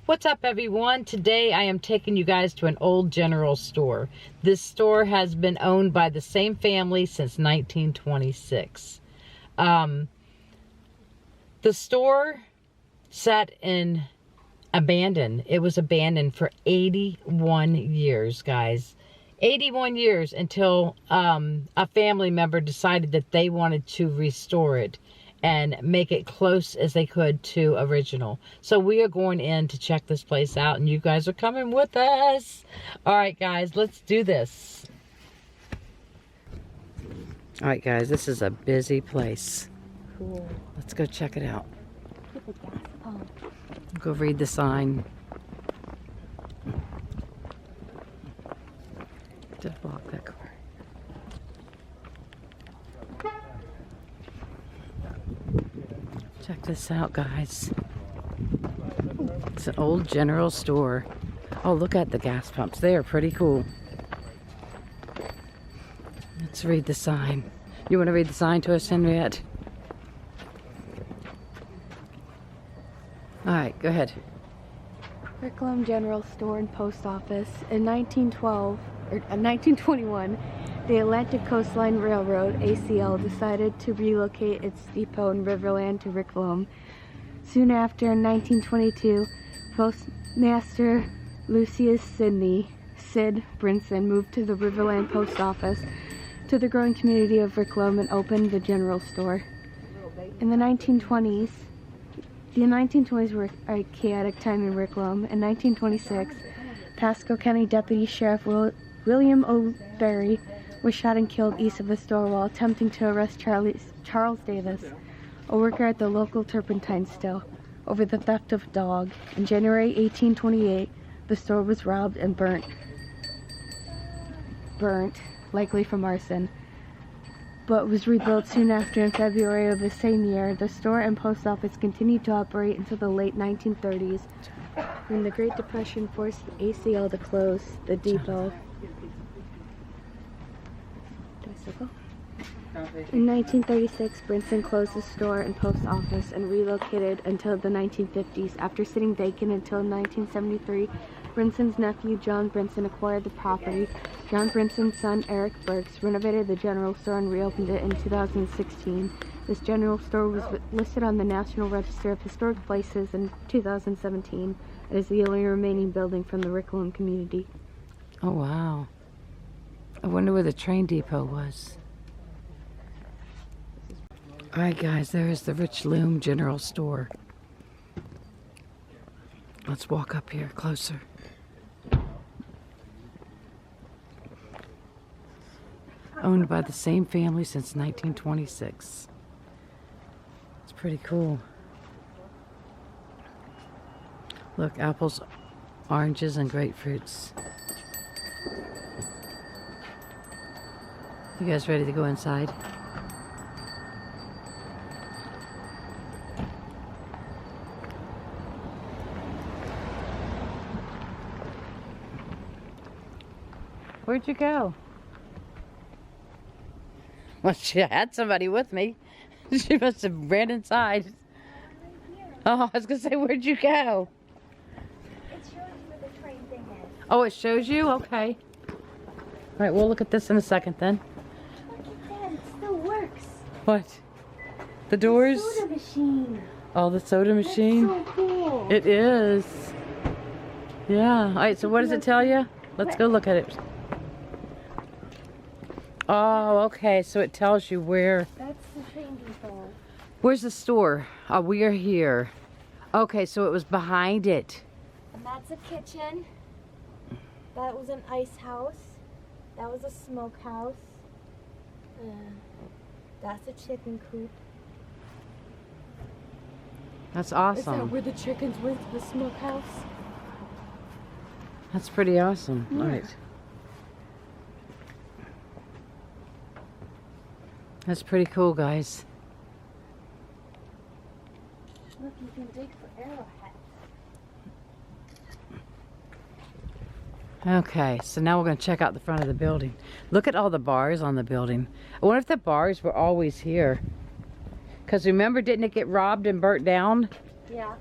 What's up, everyone? Today I am taking you guys to an old general store. This store has been owned by the same family since 1926. The store sat in abandoned. It was abandoned for 81 years, guys. 81 years until a family member decided that they wanted to restore it and make it close as they could to original. So we are going in to check this place out, and you guys are coming with us. All right, guys, let's do this. All right, guys, this is a busy place. Cool. Let's go check it out. Look at the gas pump. Go read the sign. Just block that car. Check this out, guys. It's an old general store. Oh, look at the gas pumps. They are pretty cool. Let's read the sign. You want to read the sign to us, Henriette? All right, go ahead. Richloam General Store and Post Office. In 1921, the Atlantic Coastline Railroad, ACL, decided to relocate its depot in Riverland to Richloam. Soon after, in 1922, Postmaster Lucius Sid Brinson moved to the Riverland Post Office to the growing community of Richloam and opened the general store. In the 1920s, were a chaotic time in Richloam. In 1926, Pasco County Deputy Sheriff William O. Berry was shot and killed east of the store while attempting to arrest Charles Davis, a worker at the local turpentine still, over the theft of a dog. In January 1828, the store was robbed and burnt, likely from arson, but was rebuilt soon after in February of the same year. The store and post office continued to operate until the late 1930s, when the Great Depression forced the ACL to close the depot. In 1936, Brinson closed the store and post office and relocated until the 1950s. After sitting vacant until 1973, Brinson's nephew John Brinson acquired the property. John Brinson's son Eric Burks renovated the general store and reopened it in 2016. This general store was listed on the National Register of Historic Places in 2017. It is the only remaining building from the Richloam community. Oh, wow. I wonder where the train depot was. All right, guys, there is the Richloam General Store. Let's walk up here closer. Owned by the same family since 1926. It's pretty cool. Look, apples, oranges, and grapefruits. You guys ready to go inside? Where'd you go? Well, she had somebody with me. She must have ran inside. Oh, I was going to say, where'd you go? It shows you where the train thing is. Oh, it shows you? Okay. All right, we'll look at this in a second then. Look at that, it still works. What? The doors? The soda machine. Oh, the soda machine? That's so cool. It is. Yeah. All right, so what does it tell you? Let's go look at it. Oh, okay, so it tells you where. That's the train depot. Where's the store? Oh, we are here. Okay, so it was behind it. And that's a kitchen. That was an ice house. That was a smokehouse. That's a chicken coop. That's Is that awesome. where the chickens went to the smokehouse? That's pretty awesome. Yeah. All right. That's pretty cool, guys. Look, you can dig for arrowheads. Okay, so now we're going to check out the front of the building. Look at all the bars on the building. I wonder if the bars were always here. Because remember, didn't it get robbed and burnt down? Yeah.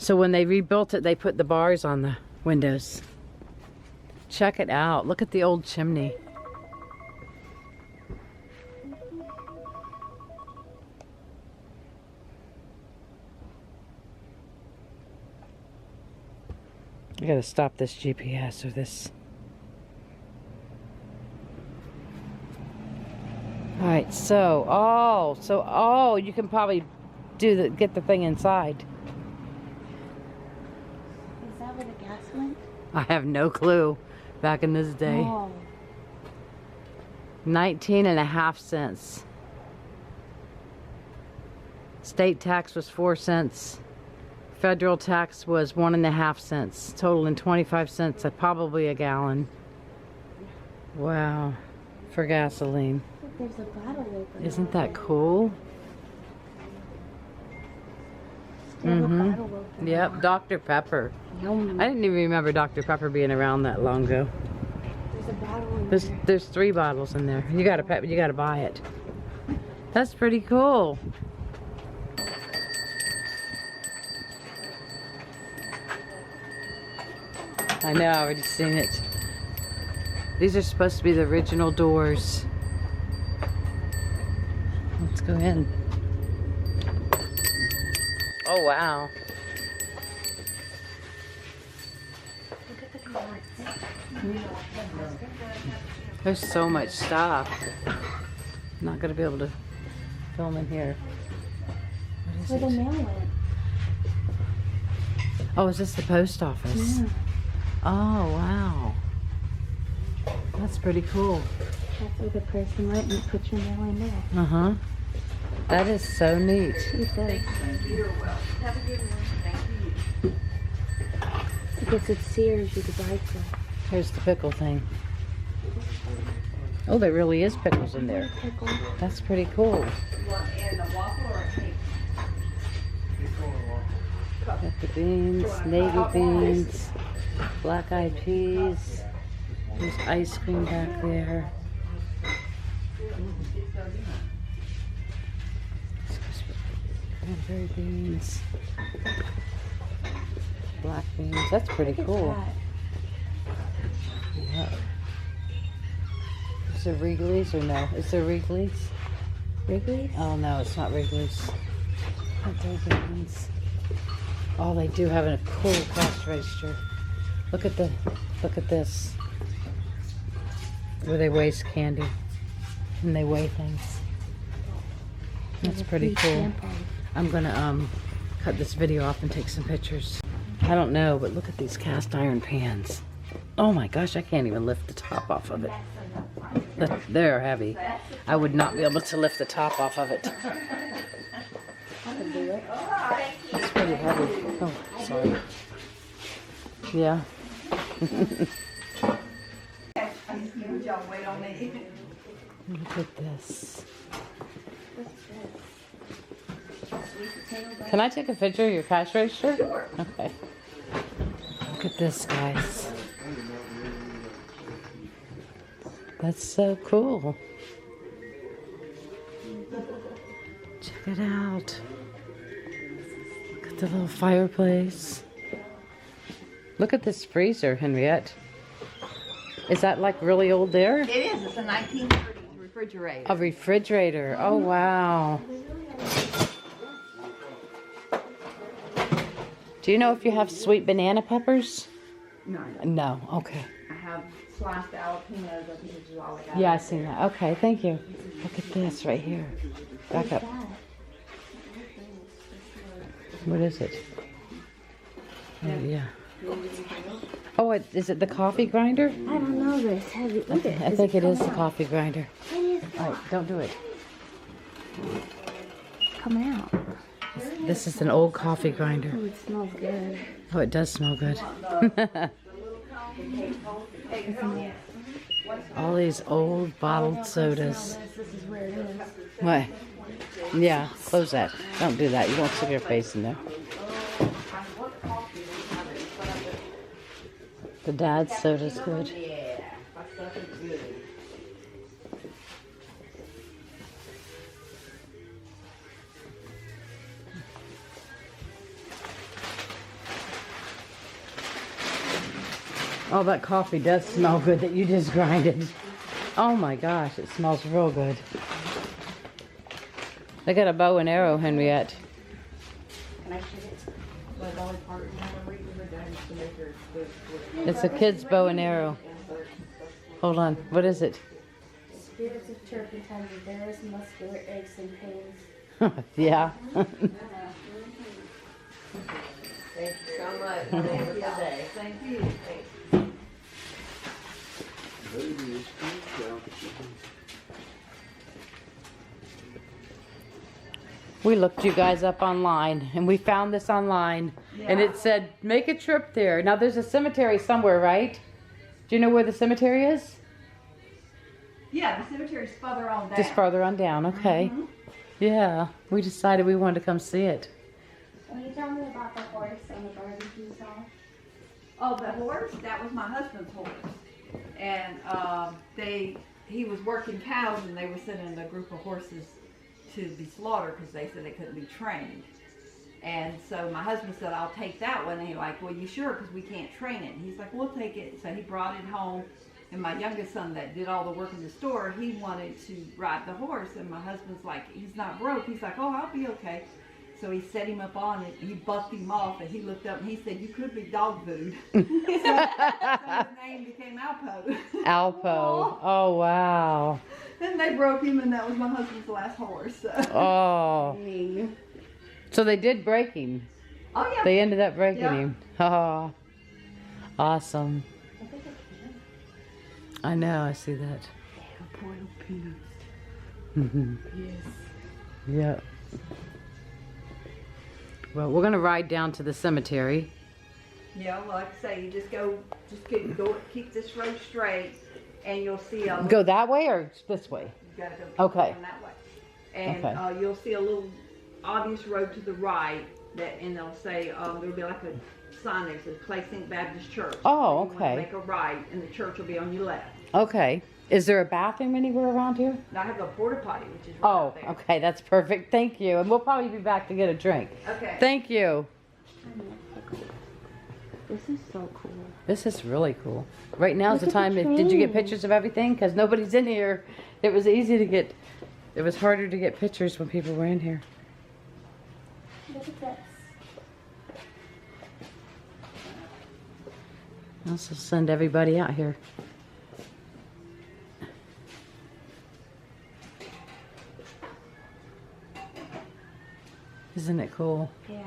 So when they rebuilt it, they put the bars on the windows. Check it out. Look at the old chimney. I gotta stop this GPS or this. All right, so you can probably get the thing inside. Is that where the gas went? I have no clue. Back in this day. Oh. 19.5 cents. State tax was 4 cents. Federal tax was 1.5 cents. Totaling 25 cents, probably a gallon. Wow. For gasoline. Look, there's a bottle opener. Isn't that cool? Mm-hmm. Yep, Dr. Pepper. Yum. I didn't even remember Dr. Pepper being around that long ago. There's a bottle in there. There's 3 bottles in there. You gotta buy it. That's pretty cool. I know, I already seen it. These are supposed to be the original doors. Let's go in. Oh wow. Look at the cards. There's so much stuff. I'm not gonna be able to film in here. What is Where the it? mail went. Oh, is this the post office? Yeah. Oh wow. That's pretty cool. That's where the person went and put your mail in there. Uh-huh. That is so neat. It does. I guess it's Sears you could buy from. Here's the pickle thing. Oh, there really is pickles in there. Pickle. That's pretty cool. Got the beans, navy beans, black-eyed peas. There's ice cream back there. Cranberry beans. Black beans. That's pretty cool. Yeah. Is there Wrigley's or no? Is there Wrigley's? Wrigley's? Oh no, it's not Wrigley's. Not beans. Oh, they do have a cool cash register. Look at this. Where they waste candy and they weigh things. That's pretty cool. I'm gonna cut this video off and take some pictures. I don't know, but look at these cast iron pans. Oh my gosh, I can't even lift the top off of it. They're heavy. I would not be able to lift the top off of it. I can do it. It's pretty heavy. Oh, sorry. Yeah. Look at this. Can I take a picture of your cash register? Sure. Okay. Look at this, guys. That's so cool. Check it out. Look at the little fireplace. Look at this freezer, Henriette. Is that like really old there? It is. It's a 1930s refrigerator. A refrigerator. Oh, wow. Do you know if you have sweet banana peppers? No, No. Okay. I have sliced jalapenos. I think this is all I got. Yeah, I seen that. Okay, thank you. Look at this right here. Back up. What is it? Oh, yeah. Oh, is it the coffee grinder? I don't know, but it's heavy. Look at it. I think it is the coffee grinder. All right, don't do it. Coming out. This is an old coffee grinder. Oh, it smells good. Oh, it does smell good. All these old bottled sodas. This is where it is. What? Yeah, close that. Don't do that. You won't stick your face in there. The dad's soda's good. Yeah, my stuff is good. Oh, that coffee does smell good that you just grinded. Oh my gosh, it smells real good. They got a bow and arrow, Henriette. Can I shoot it? But the only part you want to read with her dad is to make her good. It's a kid's bow and arrow. Hold on, what is it? Spirits of turpentine, bears, muscular aches and pains. Yeah. Thank you so much. Thank you. Thank you. We looked you guys up online, and we found this online, and it said, make a trip there. Now, there's a cemetery somewhere, right? Do you know where the cemetery is? Yeah, the cemetery's further on down. Just farther on down, okay. Yeah, we decided we wanted to come see it. Can you tell me about the horse and the barbecue sauce? Oh, the horse? That was my husband's horse. And he was working cows, and they were sending a group of horses to be slaughtered because they said they couldn't be trained. And so my husband said, I'll take that one. And he's like, well, you sure? Because we can't train it. And he's like, we'll take it. So he brought it home. And my youngest son that did all the work in the store, he wanted to ride the horse. And my husband's like, he's not broke. He's like, oh, I'll be okay. So he set him up on it. He bucked him off, and he looked up and he said, you could be dog food. So his name became Alpo. Alpo. Oh, wow. And they broke him, and that was my husband's last horse. So. Oh. So they did break him. Oh, yeah. They ended up breaking Yeah. him. Oh. Awesome. I know, I see that. Boiled peanuts. Yes. Yeah. Well, we're gonna ride down to the cemetery. Yeah, well, like I say, you just keep this road straight, and you'll see a Go that way or this way? You gotta go keep Okay. going that way, and Okay. you'll see a little obvious road to the right and they'll say there'll be like a sign there that says Clay St. Baptist Church. Oh, You okay. wanna make a right, and the church will be on your left. Okay. Is there a bathroom anywhere around here? And I have a porta potty, which is right Oh, up there. okay. That's perfect. Thank you. And we'll probably be back to get a drink. Okay. Thank you. This is so cool. This is really cool. Right now is Look the at the time. Did you get train. pictures of everything? Because nobody's in here. It was easy to get. It was harder to get pictures when people were in here. Look at this. I'll also send everybody out here. Isn't it cool? Yeah.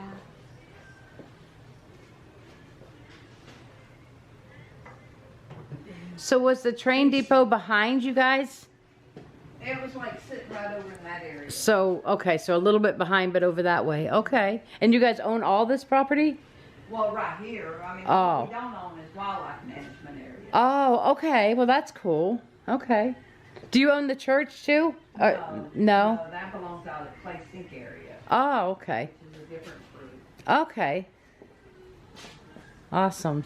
So was the train depot behind you guys? It was like sitting right over in that area. So, okay, so a little bit behind, but over that way. Okay. And you guys own all this property? Well, right here. I mean, Oh. what we don't own is wildlife management area. Oh, okay. Well, that's cool. Okay. Do you own the church too? No? That belongs out at Clay Sink area, Oh, okay. which is a different group. Okay. Awesome.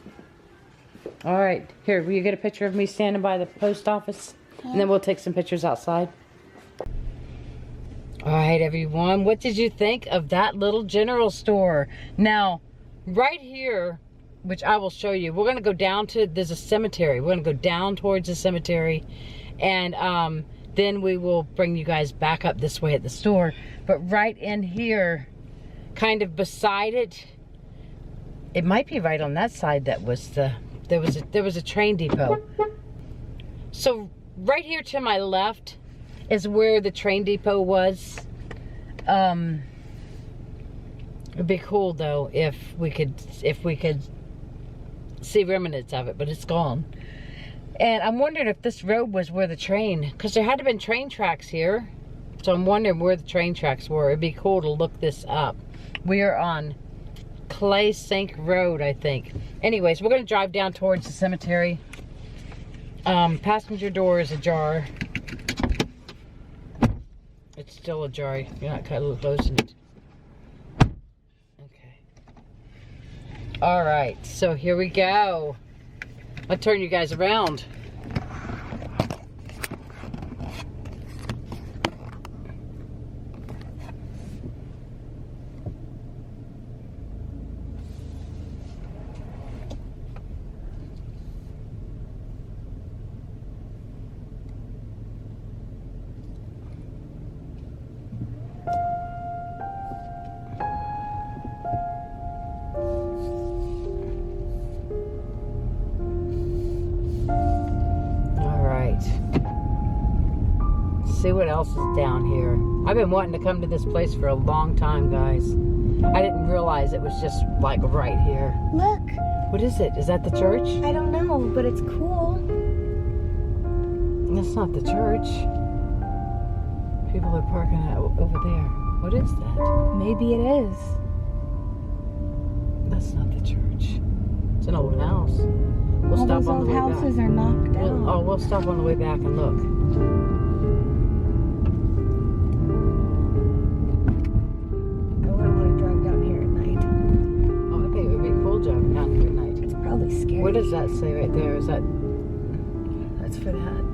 All right. Here, will you get a picture of me standing by the post office? And then we'll take some pictures outside. All right, everyone. What did you think of that little general store? Now, right here, which I will show you, we're going to go down to, there's a cemetery. We're going to go down towards the cemetery. And then we will bring you guys back up this way at the store. But right in here, kind of beside it, it might be right on that side that was the, there was a train depot. So right here to my left is where the train depot was. It'd be cool though if we could see remnants of it, but it's gone. And I'm wondering if this road was where the train, because there had to have been train tracks here. So I'm wondering where the train tracks were. It'd be cool to look this up. We are on Clay Sink Road, I think. Anyways, we're gonna drive down towards the cemetery. Passenger door is ajar. It's still ajar. You're not closing it. Okay. All right, so here we go. I'll turn you guys around. see what else is down here. I've been wanting to come to this place for a long time, guys. I didn't realize it was just like right here. Look. What is it? Is that the church? I don't know, but it's cool. That's not the church. People are parking over there. What is that? Maybe it is. That's not the church. It's an old house. We'll All stop those on the old way houses back. are knocked down. We'll stop on the way back and look. Oh, I don't want to drive down here at night. Oh, I think it would be cool driving down here at night. It's probably scary. What does that say right there? Is that... That's for that.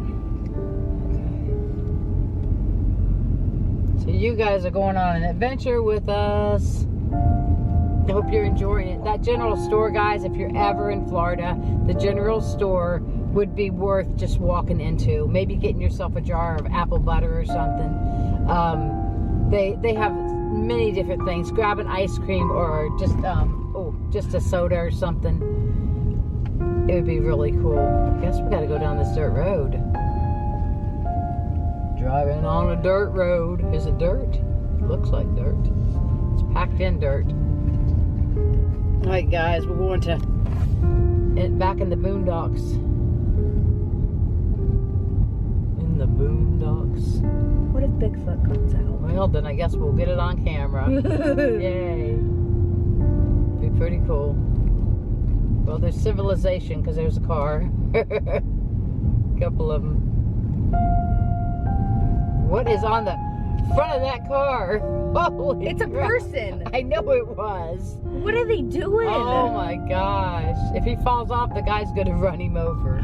So you guys are going on an adventure with us. I hope you're enjoying it. That general store, guys, if you're ever in Florida, the general store would be worth just walking into. Maybe getting yourself a jar of apple butter or something. They have many different things. Grab an ice cream or just just a soda or something. It would be really cool. I guess we got to go down this dirt road. Driving on a dirt road. Is it dirt? It looks like dirt. It's packed in dirt. Alright guys, we're going to back in the boondocks. In the boondocks. What if Bigfoot comes out? Well, then I guess we'll get it on camera. Yay. Be pretty cool. Well, there's civilization because there's a car. Couple of them. What is on the front of that car? Holy It's a crap. person. I know it was. What are they doing? Oh my gosh. If he falls off, the guy's going to run him over.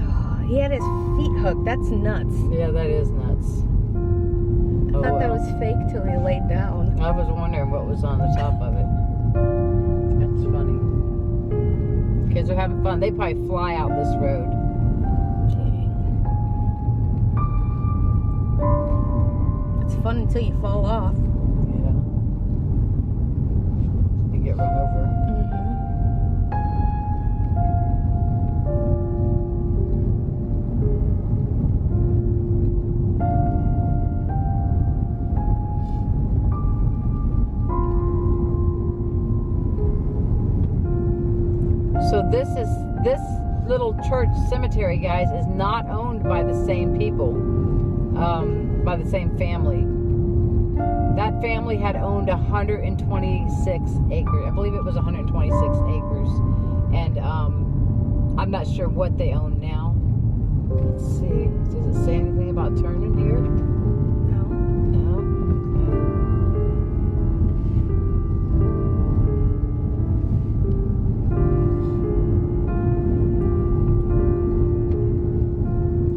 He had his feet hooked. That's nuts. Yeah, that is nuts. I thought that was fake till he laid down. I was wondering what was on the top of it. That's funny. Kids are having fun. They probably fly out this road. It's fun until you fall off. Yeah. You get run over. So this little church cemetery, guys, is not owned by the same people, by the same family. That family had owned 126 acres. I believe it was 126 acres. And I'm not sure what they own now. Let's see. Does it say anything about turning here? No. No?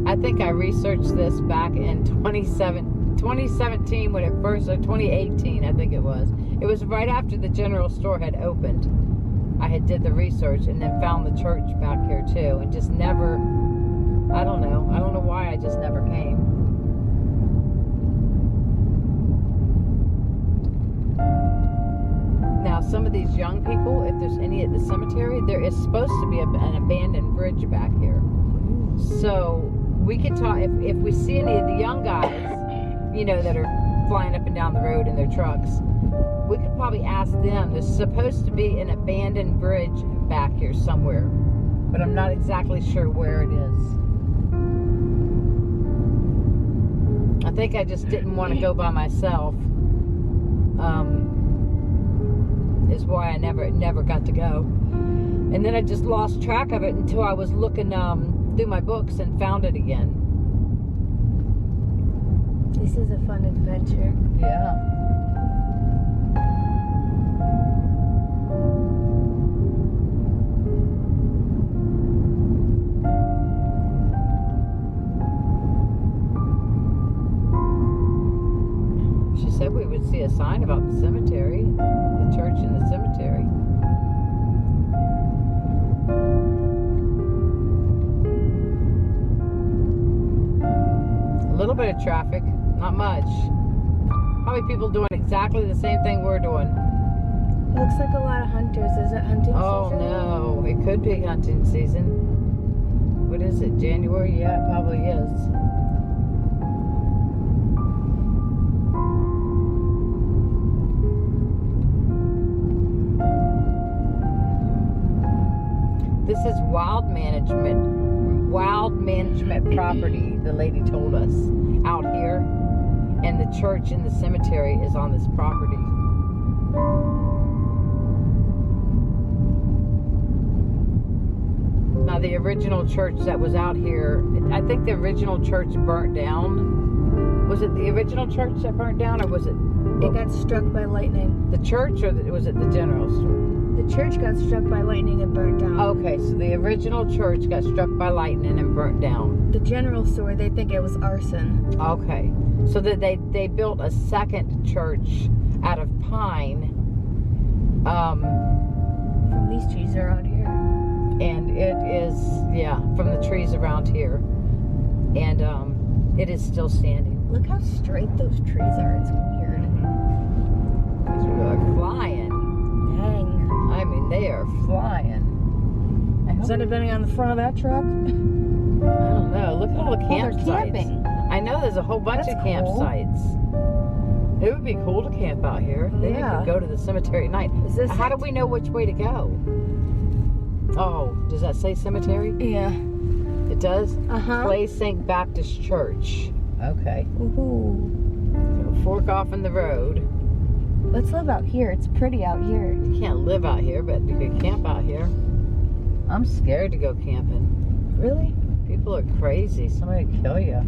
Okay. I think I researched this back in 2017 when it first, or 2018 I think it was. It was right after the general store had opened. I had did the research and then found the church back here too, and just never, I don't know why I just never came. Now some of these young people, if there's any at the cemetery, there is supposed to be an abandoned bridge back here. So we could talk, if we see any of the young guys, you know, that are flying up and down the road in their trucks, we could probably ask them. There's supposed to be an abandoned bridge back here somewhere, but I'm not exactly sure where it is. I think I just didn't want to go by myself, is why I never got to go. And then I just lost track of it until I was looking through my books and found it again. This is a fun adventure. Yeah. She said we would see a sign about the cemetery, the church and the cemetery. A little bit of traffic, not much. Probably people doing exactly the same thing we're doing. Looks like a lot of hunters. Is it hunting season? Oh no, it could be hunting season. What is it, January? Yeah, it probably is. This is wild management property, the lady told us, out here. And the church and the cemetery is on this property. Now the original church that was out here, I think the original church burnt down. Was it the original church that burnt down, or was it? It got struck by lightning. The church, or was it the general store? The church got struck by lightning and burnt down. Okay, so the original church got struck by lightning and burnt down. The general store, they think it was arson. Okay, so that they built a second church out of pine. From these trees around here. And it is, yeah, from the trees around here. And it is still standing. Look how straight those trees are. It's weird. These are flying. Dang. I mean, they are flying. Is anybody on the front of that truck? I don't know. Look at all the campsites. They're camping. I know there's a whole bunch That's of cool. campsites. It would be cool to camp out here. Then you Yeah. could go to the cemetery at night. Is this How it? do we know which way to go? Oh, does that say cemetery? Yeah. It does? Uh-huh. Clay St. Baptist Church. Okay. Woohoo. So fork off in the road. Let's live out here. It's pretty out here. You can't live out here, but you could camp out here. I'm scared to go camping. Really? People are crazy. Somebody would kill you.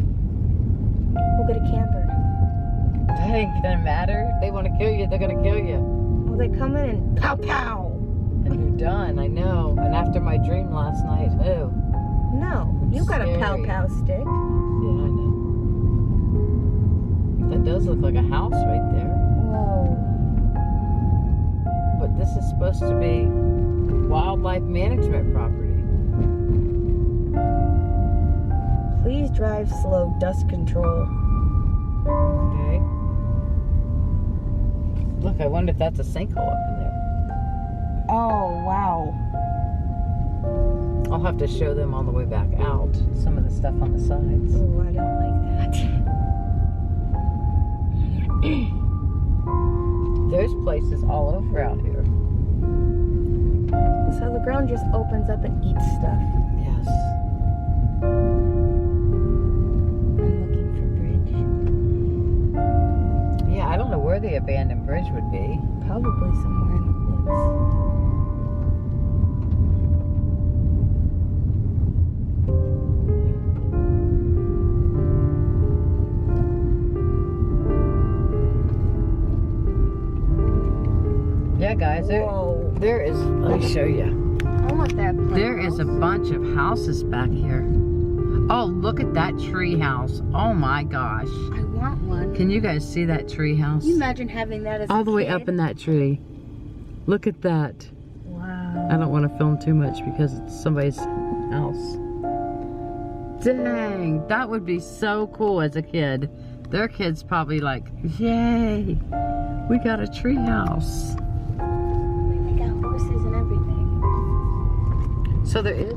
We'll get a camper. That ain't gonna matter. If they want to kill you, they're gonna kill you. Well, they come in and pow pow. And you're done, I know. And after my dream last night, oh. No, you got a pow Scary. pow stick. Yeah, I know. That does look like a house right there. Whoa. But this is supposed to be wildlife management property. Please drive slow. Dust control. Okay. Look, I wonder if that's a sinkhole up in there. Oh, wow. I'll have to show them on the way back out some of the stuff on the sides. Oh, I don't like that. There's places all over out here. So the ground just opens up and eats stuff. Yes. I'm looking for bridge. Yeah, I don't know where the abandoned bridge would be. Probably somewhere in the woods. Yeah, guys, Whoa. there is, let me show you. I want that plant There is a house. bunch of houses back here. Oh, look at that tree house. Oh my gosh. I want one. Can you guys see that tree house? Can you imagine having that as All a the way kid? up in that tree. Look at that. Wow. I don't want to film too much because it's somebody's house. Dang, that would be so cool as a kid. Their kids probably like, yay, we got a tree house. They got horses and everything. So there is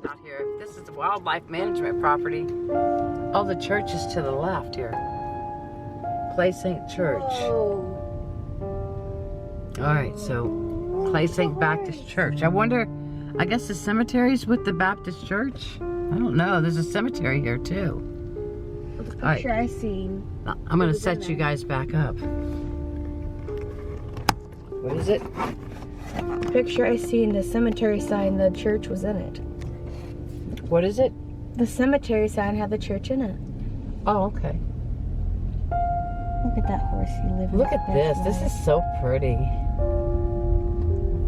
out here. This is the wildlife management property. Oh, the church is to the left here. Clay St. Church. Whoa. All right, so Clay St. Baptist Church. I wonder, I guess the cemetery's with the Baptist Church? I don't know. There's a cemetery here too. The picture All right. I seen. I'm going to set you guys back up. What is it? The picture I seen, the cemetery sign, the church was in it. What is it? The cemetery sign had the church in it. Oh, okay. Look at that horse you live in. Look at this. This is so pretty.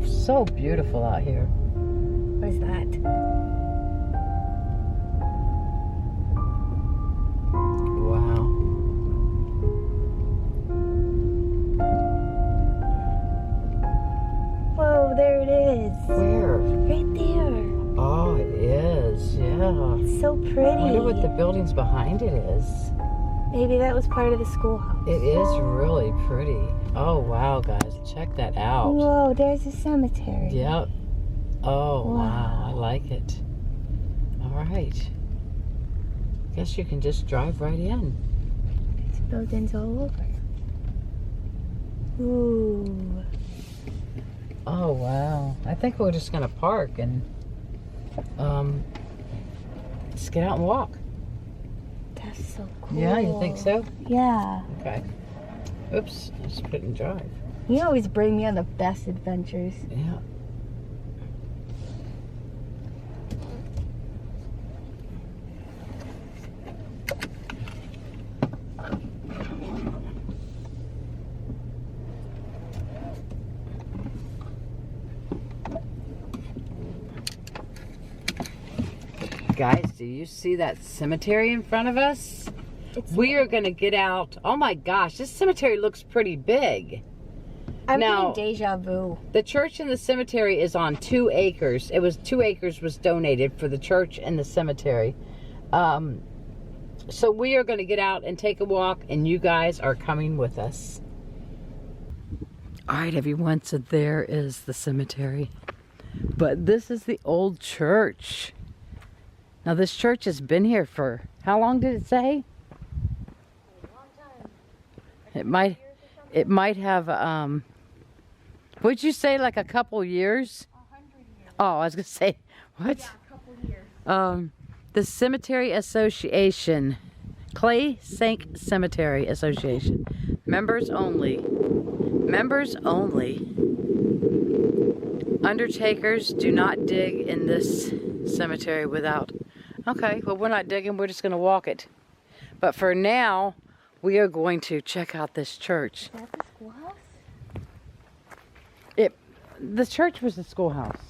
So beautiful out here. What is that? Wow. Whoa, there it is. Where? Right there. Oh, it is. Yeah. It's so I pretty. wonder what the buildings behind it is. Maybe that was part of the schoolhouse. It is really pretty. Oh, wow, guys. Check that out. Whoa, there's a cemetery. Yep. Oh, wow. Wow. I like it. All right. Guess you can just drive right in. There's buildings all over. Ooh. Oh, wow. I think we're just going to park and Let's get out and walk. That's so cool. Yeah, you think so? Yeah. Okay. Oops, I just put it in drive. You always bring me on the best adventures. Yeah. Guys, do you see that cemetery in front of us? We are going to get out. Oh my gosh, this cemetery looks pretty big. I'm Now, getting deja vu. the church and the cemetery is on 2 acres. It was 2 acres was donated for the church and the cemetery. So we are going to get out and take a walk, and you guys are coming with us. All right, everyone, so there is the cemetery. But this is the old church. Now this church has been here for, how long did it say? A long time. It might have, would you say like a couple years? 100 years. Oh, I was gonna say, what? Yeah, a couple years. The Cemetery Association, Clay Sink Cemetery Association, members only. Members only. Undertakers do not dig in this cemetery without. Okay, well, we're not digging, we're just gonna walk it. But for now, we are going to check out this church. Is that the schoolhouse? The church was the schoolhouse.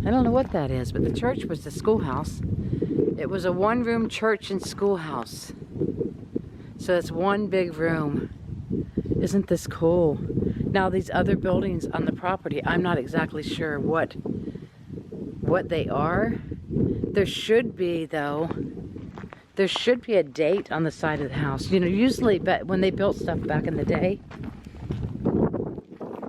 I don't know what that is, but the church was the schoolhouse. It was a 1-room church and schoolhouse. So it's one big room. Isn't this cool? Now these other buildings on the property, I'm not exactly sure what they are. There should be, though, there should be a date on the side of the house. You know, usually when they built stuff back in the day.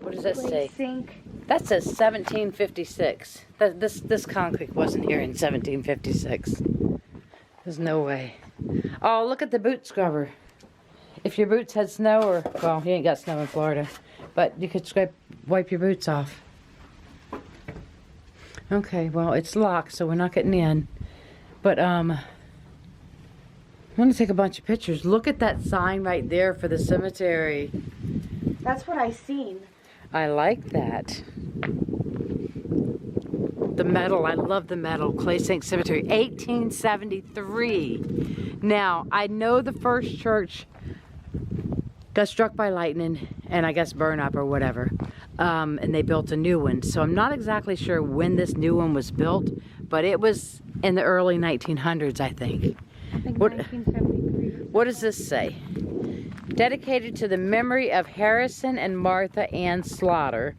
What does that say? Sink. That says 1756. This concrete wasn't here in 1756. There's no way. Oh, look at the boot scrubber. If your boots had snow, or, well, you ain't got snow in Florida, but you could wipe your boots off. Okay, well, it's locked, so we're not getting in. But, I want to take a bunch of pictures. Look at that sign right there for the cemetery. That's what I seen. I like that. The metal, I love the metal. Clay Sink Cemetery, 1873. Now, I know the first church got struck by lightning and I guess burn up or whatever. And they built a new one. So I'm not exactly sure when this new one was built, but it was in the early 1900s, I think. I think 1973. What does this say? Dedicated to the memory of Harrison and Martha Ann Slaughter,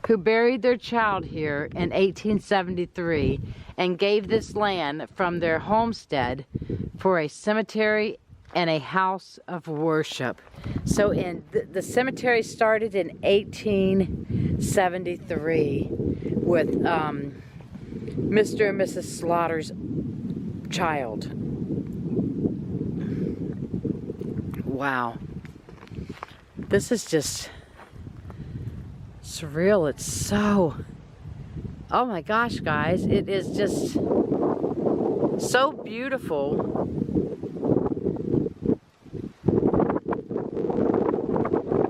who buried their child here in 1873 and gave this land from their homestead for a cemetery and a house of worship. So the cemetery started in 1873 with Mr. and Mrs. Slaughter's child. Wow. This is just surreal. It's so, oh my gosh, guys, it is just so beautiful.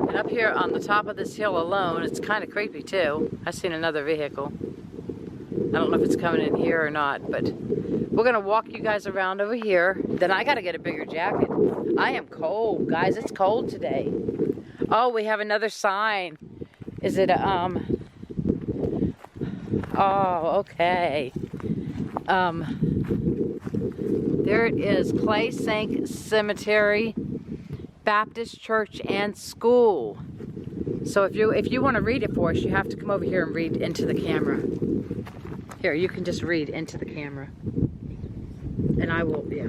And up here on the top of this hill alone, it's kind of creepy too. I've seen another vehicle. I don't know if it's coming in here or not, but we're gonna walk you guys around over here. Then I gotta get a bigger jacket. I am cold, guys. It's cold today. Oh, we have another sign. Is it a, oh, okay. There it is, Clay Sink Cemetery, Baptist Church and School. So if you want to read it for us, you have to come over here and read into the camera. Here, you can just read into the camera. And I will, yeah.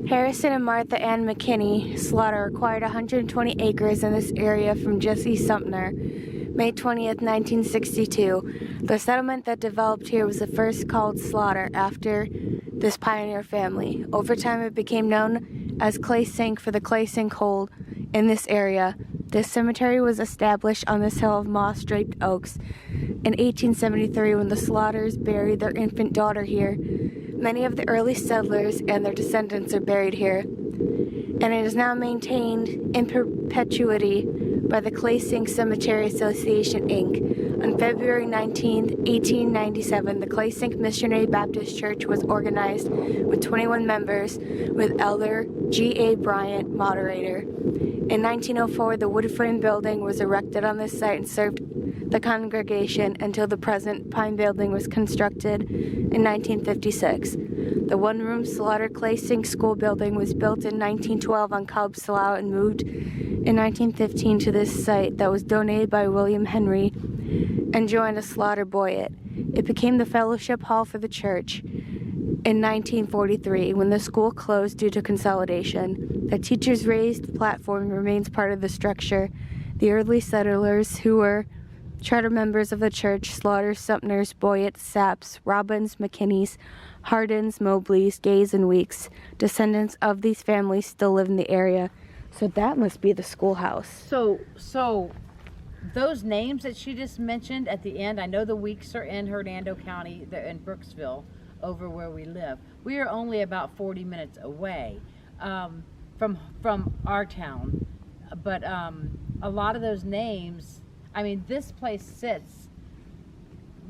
Harrison and Martha Ann McKinney Slaughter acquired 120 acres in this area from Jesse Sumner, May 20th, 1962. The settlement that developed here was the first called Slaughter after this pioneer family. Over time, it became known as Clay Sink for the clay sink hole in this area This cemetery was established on this hill of moss-draped oaks in 1873 when the Slaughters buried their infant daughter here. Many of the early settlers and their descendants are buried here, and it is now maintained in perpetuity by the Clay Sink Cemetery Association, Inc. On February 19, 1897, the Clay Sink Missionary Baptist Church was organized with 21 members, with Elder G.A. Bryant, moderator. In 1904, the wood frame building was erected on this site and served the congregation until the present pine building was constructed in 1956. The one-room Slaughter Clay Sink School building was built in 1912 on Cobb Slough and moved in 1915 to this site that was donated by William Henry and joined a Slaughter Boyett. It became the fellowship hall for the church in 1943 when the school closed due to consolidation. The teachers' raised platform remains part of the structure. The early settlers, who were charter members of the church, Slaughters, Sumners, Boyetts, Sapps, Robbins, McKinneys, Hardins, Mobleys, Gays, and Weeks, descendants of these families still live in the area. So that must be the schoolhouse. So those names that she just mentioned at the end, I know the Weeks are in Hernando County, they're in Brooksville, over where we live. We are only about 40 minutes away from our town, but a lot of those names, I mean, this place sits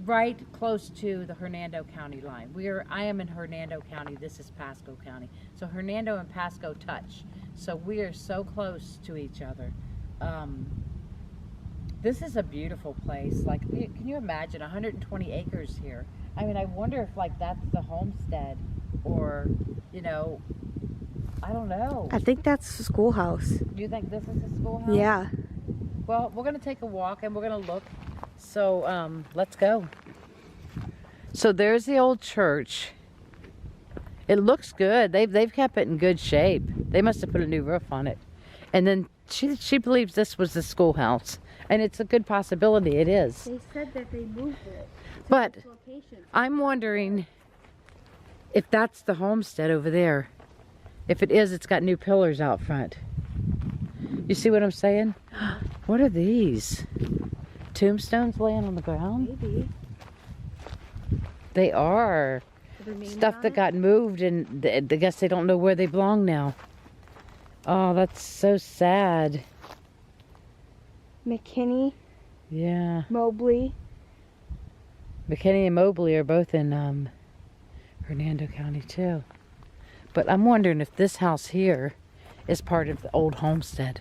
right close to the Hernando County line. I am in Hernando County, this is Pasco County. So Hernando and Pasco touch. So we are so close to each other. This is a beautiful place. Like, can you imagine 120 acres here? I mean, I wonder if like that's the homestead or, you know, I don't know. I think that's the schoolhouse. Do you think this is the schoolhouse? Yeah. Well, we're gonna take a walk and we're gonna look. So let's go. So there's the old church. It looks good. They've kept it in good shape. They must have put a new roof on it. And then she believes this was the schoolhouse, and it's a good possibility. It is. They said that they moved it. But I'm wondering if that's the homestead over there. If it is, it's got new pillars out front. You see what I'm saying? What are these? Tombstones laying on the ground? Maybe. They are. Stuff that got moved, and I guess they don't know where they belong now. Oh, that's so sad. McKinney. Yeah. Mobley. McKinney and Mobley are both in Hernando County too. But I'm wondering if this house here is part of the old homestead.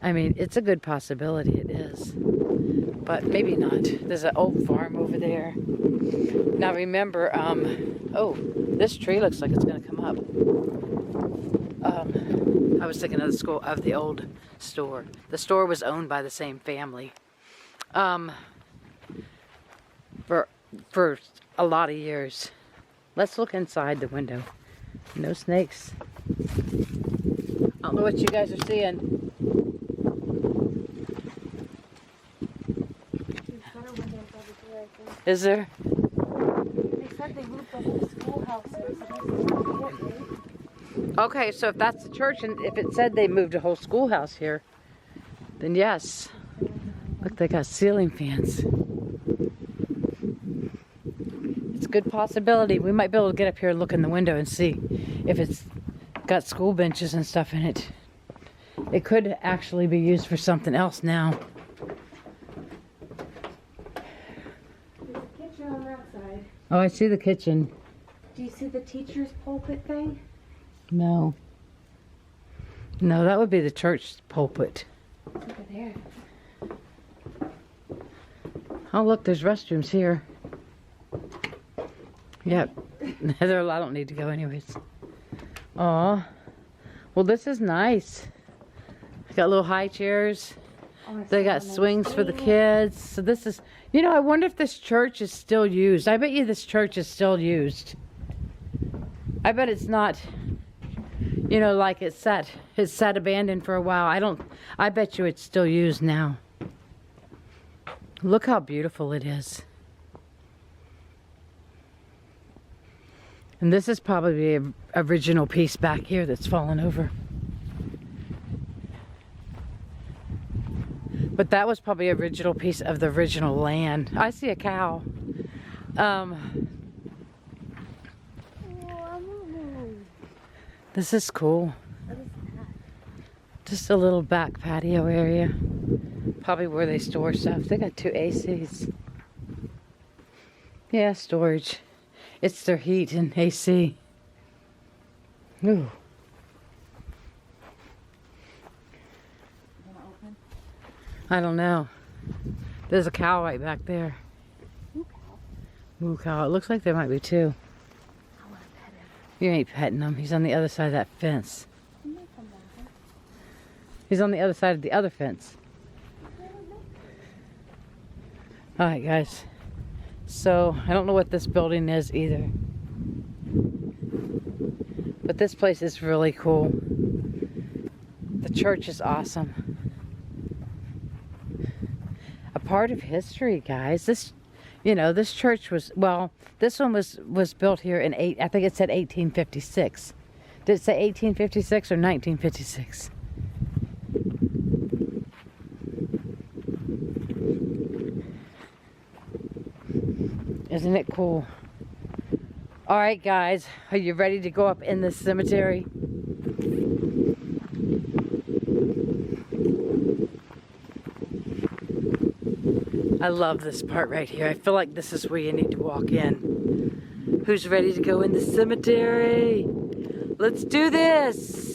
I mean, it's a good possibility, it is. But maybe not. There's an old farm over there. Now remember, oh, this tree looks like it's gonna come up. I was thinking of the old store. The store was owned by the same family. For a lot of years. Let's look inside the window. No snakes. I don't know what you guys are seeing. Is there? They said they moved the whole schoolhouse. Okay, so if that's the church, and if it said they moved a whole schoolhouse here, then yes. Look, they got ceiling fans. It's a good possibility. We might be able to get up here and look in the window and see if it's got school benches and stuff in it. It could actually be used for something else now. There's a kitchen on that side. Oh, I see the kitchen. Do you see the teacher's pulpit thing? No. No, that would be the church pulpit. Over there. Oh, look, there's restrooms here. Yep. I don't need to go anyways. Aw. Well, this is nice. Got little high chairs. They got swings for the kids. So this is, you know, I wonder if this church is still used. I bet you this church is still used. I bet it's not, you know, like it's sat abandoned for a while. I bet you it's still used now. Look how beautiful it is. And this is probably an original piece back here that's fallen over. But that was probably an original piece of the original land. I see a cow. This is cool. Just a little back patio area. Probably where they store stuff. They got 2 ACs. Yeah, storage. It's their heat and AC. Ooh. I don't know. There's a cow right back there. Moo cow. It looks like there might be 2. I want to pet him. You ain't petting him. He's on the other side of that fence. He's on the other side of the other fence. Alright guys. So, I don't know what this building is either. But this place is really cool. The church is awesome. A part of history, guys. This, you know, this church was, well, this one was built here in I think it said 1856. Did it say 1856 or 1956? Isn't it cool? All right, guys, are you ready to go up in this cemetery? I love this part right here. I feel like this is where you need to walk in. Who's ready to go in the cemetery? Let's do this!